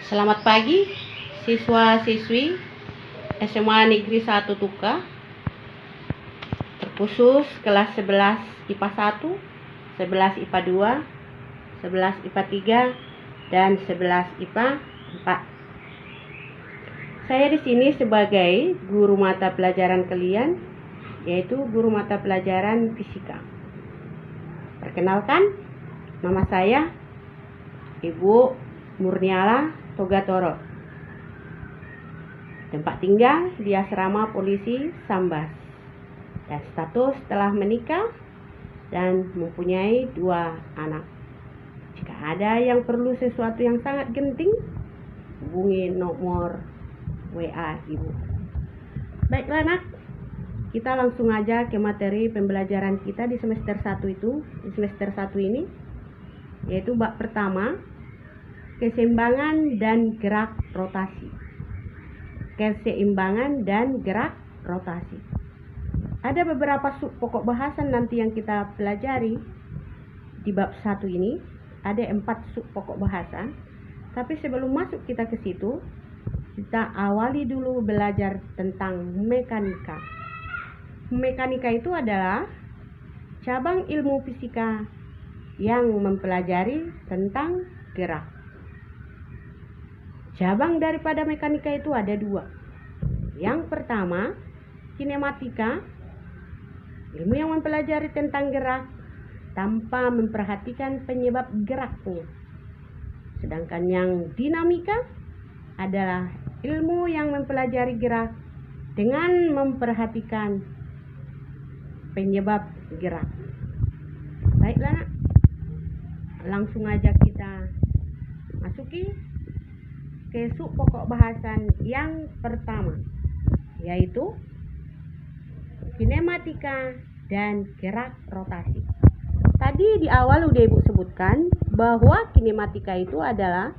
Selamat pagi siswa-siswi SMA Negeri 1 Tuka, terkhusus kelas 11 IPA 1, 11 IPA 2, 11 IPA 3, dan 11 IPA 4. Saya di sini sebagai guru mata pelajaran kalian, yaitu guru mata pelajaran fisika. Perkenalkan, nama saya Ibu Murniala Togatoro. Tempat tinggal di asrama polisi Sambas. Dan status telah menikah dan mempunyai 2 anak. Jika ada yang perlu sesuatu yang sangat genting, hubungi nomor WA Ibu. Baiklah anak, kita langsung aja ke materi pembelajaran kita di semester 1 di semester 1 ini, yaitu bab pertama, keseimbangan dan gerak rotasi. Keseimbangan dan gerak rotasi. Ada beberapa sub pokok bahasan nanti yang kita pelajari di bab 1 ini. Ada 4 sub pokok bahasan. Tapi sebelum masuk kita ke situ, kita awali dulu belajar tentang mekanika. Mekanika itu adalah cabang ilmu fisika yang mempelajari tentang gerak. Cabang daripada mekanika itu ada 2. Yang pertama, kinematika, ilmu yang mempelajari tentang gerak tanpa memperhatikan penyebab geraknya. Sedangkan yang dinamika adalah ilmu yang mempelajari gerak dengan memperhatikan penyebab gerak. Baiklah, langsung aja kita masuki ke sub pokok bahasan yang pertama, yaitu kinematika dan gerak rotasi. Tadi di awal udah Ibu sebutkan bahwa kinematika itu adalah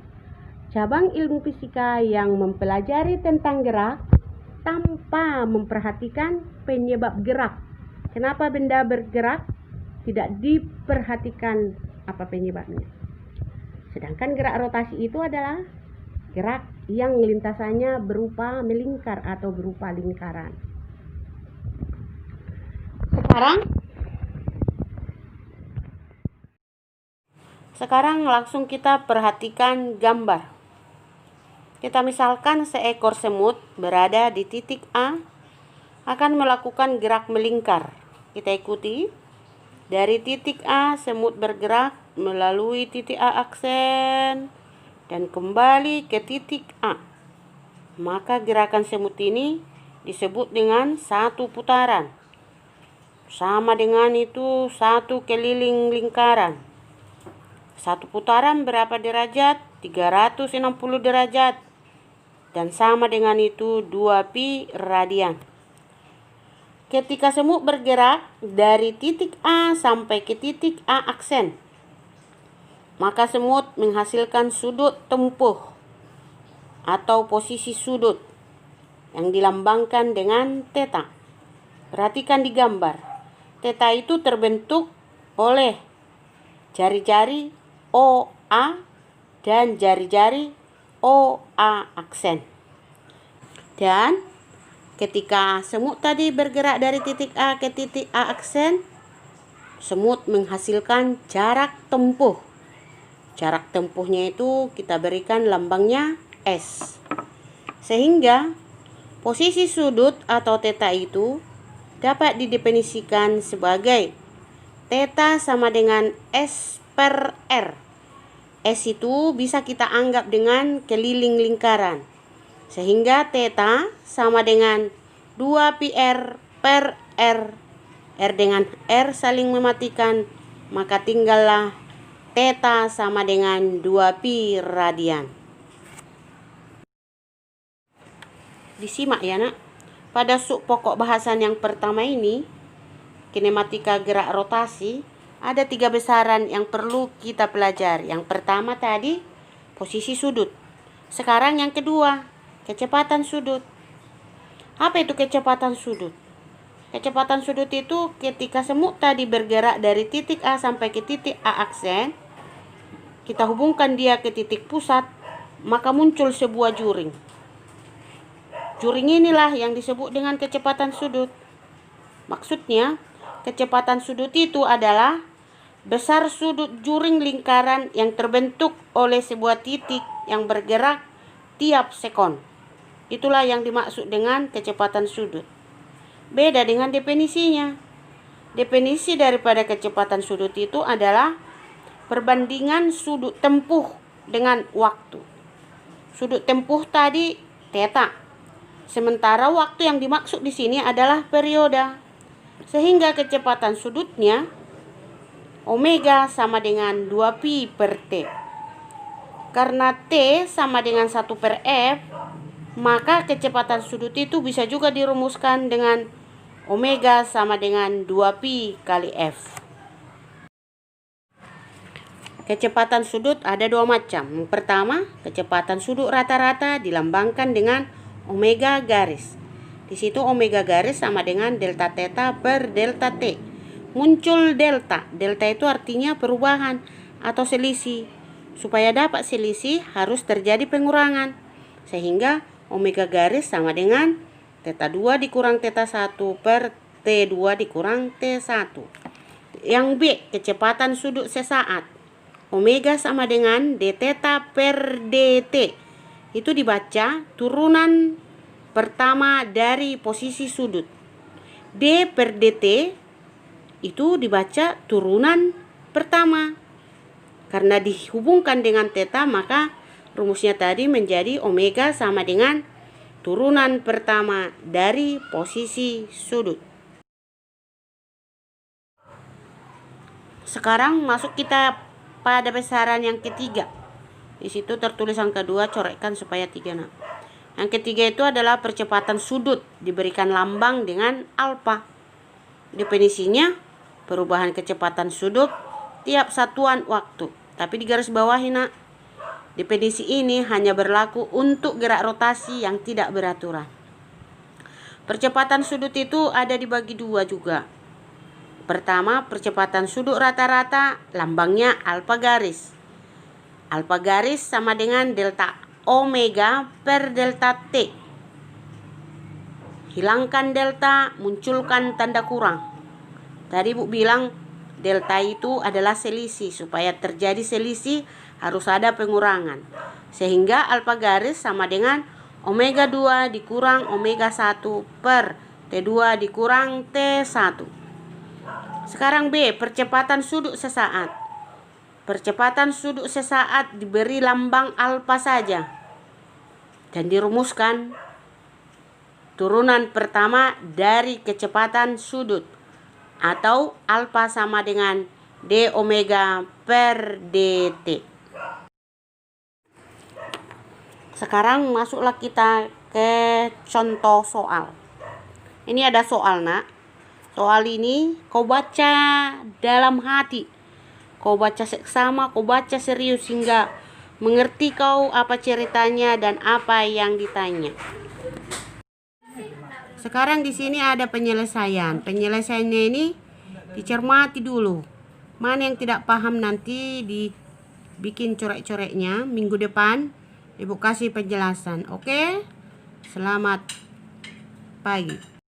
cabang ilmu fisika yang mempelajari tentang gerak tanpa memperhatikan penyebab gerak. Kenapa benda bergerak? Tidak diperhatikan apa penyebabnya. Sedangkan gerak rotasi itu adalah gerak yang lintasannya berupa melingkar atau berupa lingkaran. Sekarang langsung kita perhatikan gambar. Kita misalkan seekor semut berada di titik A akan melakukan gerak melingkar. Kita ikuti. Dari titik A semut bergerak melalui titik A aksen dan kembali ke titik A. Maka gerakan semut ini disebut dengan 1 putaran. Sama dengan itu 1 keliling lingkaran. 1 putaran berapa derajat? 360 derajat. Dan sama dengan itu 2 pi radian. Ketika semut bergerak dari titik A sampai ke titik A aksen, maka semut menghasilkan sudut tempuh atau posisi sudut yang dilambangkan dengan theta. Perhatikan di gambar. Theta itu terbentuk oleh jari-jari OA dan jari-jari OA aksen. Dan ketika semut tadi bergerak dari titik A ke titik A aksen, semut menghasilkan jarak tempuh. Jarak tempuhnya itu kita berikan lambangnya S. Sehingga posisi sudut atau theta itu dapat didefinisikan sebagai theta sama dengan S per R. S itu bisa kita anggap dengan keliling lingkaran. Sehingga theta sama dengan 2 pi R per R. R dengan R saling mematikan, maka tinggallah theta sama dengan 2 pi radian. Disimak ya nak. Pada sub pokok bahasan yang pertama ini, kinematika gerak rotasi, ada 3 besaran yang perlu kita pelajari. Yang pertama tadi posisi sudut. Sekarang yang kedua, kecepatan sudut. Apa itu kecepatan sudut? Kecepatan sudut itu ketika semut tadi bergerak dari titik A sampai ke titik A aksen, kita hubungkan dia ke titik pusat, maka muncul sebuah juring. Juring inilah yang disebut dengan kecepatan sudut. Maksudnya, kecepatan sudut itu adalah besar sudut juring lingkaran yang terbentuk oleh sebuah titik yang bergerak tiap sekon. Itulah yang dimaksud dengan kecepatan sudut. Beda dengan definisinya. Definisi daripada kecepatan sudut itu adalah perbandingan sudut tempuh dengan waktu. Sudut tempuh tadi theta. Sementara waktu yang dimaksud di sini adalah periode. Sehingga kecepatan sudutnya omega sama dengan 2pi per T. Karena T sama dengan 1 per F, maka kecepatan sudut itu bisa juga dirumuskan dengan omega sama dengan 2pi kali F. Kecepatan sudut ada dua macam. Yang pertama, kecepatan sudut rata-rata dilambangkan dengan omega garis. Di situ omega garis sama dengan delta theta per delta T. Muncul delta. Delta itu artinya perubahan atau selisih. Supaya dapat selisih harus terjadi pengurangan. Sehingga omega garis sama dengan theta 2 dikurang theta 1 per T2 dikurang T1. Yang B, kecepatan sudut sesaat. Omega sama dengan d theta per dt. Itu dibaca turunan pertama dari posisi sudut. D per dt itu dibaca turunan pertama. Karena dihubungkan dengan theta, maka rumusnya tadi menjadi omega sama dengan turunan pertama dari posisi sudut. Sekarang masuk kita pada besaran yang ketiga. Di situ tertulis angka 2, corekkan supaya 3. Nah, yang ketiga itu adalah percepatan sudut, diberikan lambang dengan alfa. Definisinya, perubahan kecepatan sudut tiap satuan waktu. Tapi di garis bawahi, nak. Definisi ini hanya berlaku untuk gerak rotasi yang tidak beraturan. Percepatan sudut itu ada dibagi dua juga. Pertama, percepatan sudut rata-rata, lambangnya alfa garis. Alfa garis sama dengan delta omega per delta T. Hilangkan delta, munculkan tanda kurang. Tadi Bu bilang delta itu adalah selisih. Supaya terjadi selisih harus ada pengurangan. Sehingga alfa garis sama dengan omega 2 dikurang omega 1 per T2 dikurang T1. Sekarang B, percepatan sudut sesaat. Percepatan sudut sesaat diberi lambang alfa saja. Dan dirumuskan turunan pertama dari kecepatan sudut. Atau alfa sama dengan d omega per dt. Sekarang masuklah kita ke contoh soal. Ini ada soal, nak. Soal ini kau baca dalam hati. Kau baca seksama, kau baca serius hingga mengerti kau apa ceritanya dan apa yang ditanya. Sekarang di sini ada penyelesaian. Penyelesaiannya ini dicermati dulu. Mana yang tidak paham nanti dibikin corek-coreknya. Minggu depan Ibu kasih penjelasan. Oke? Selamat pagi.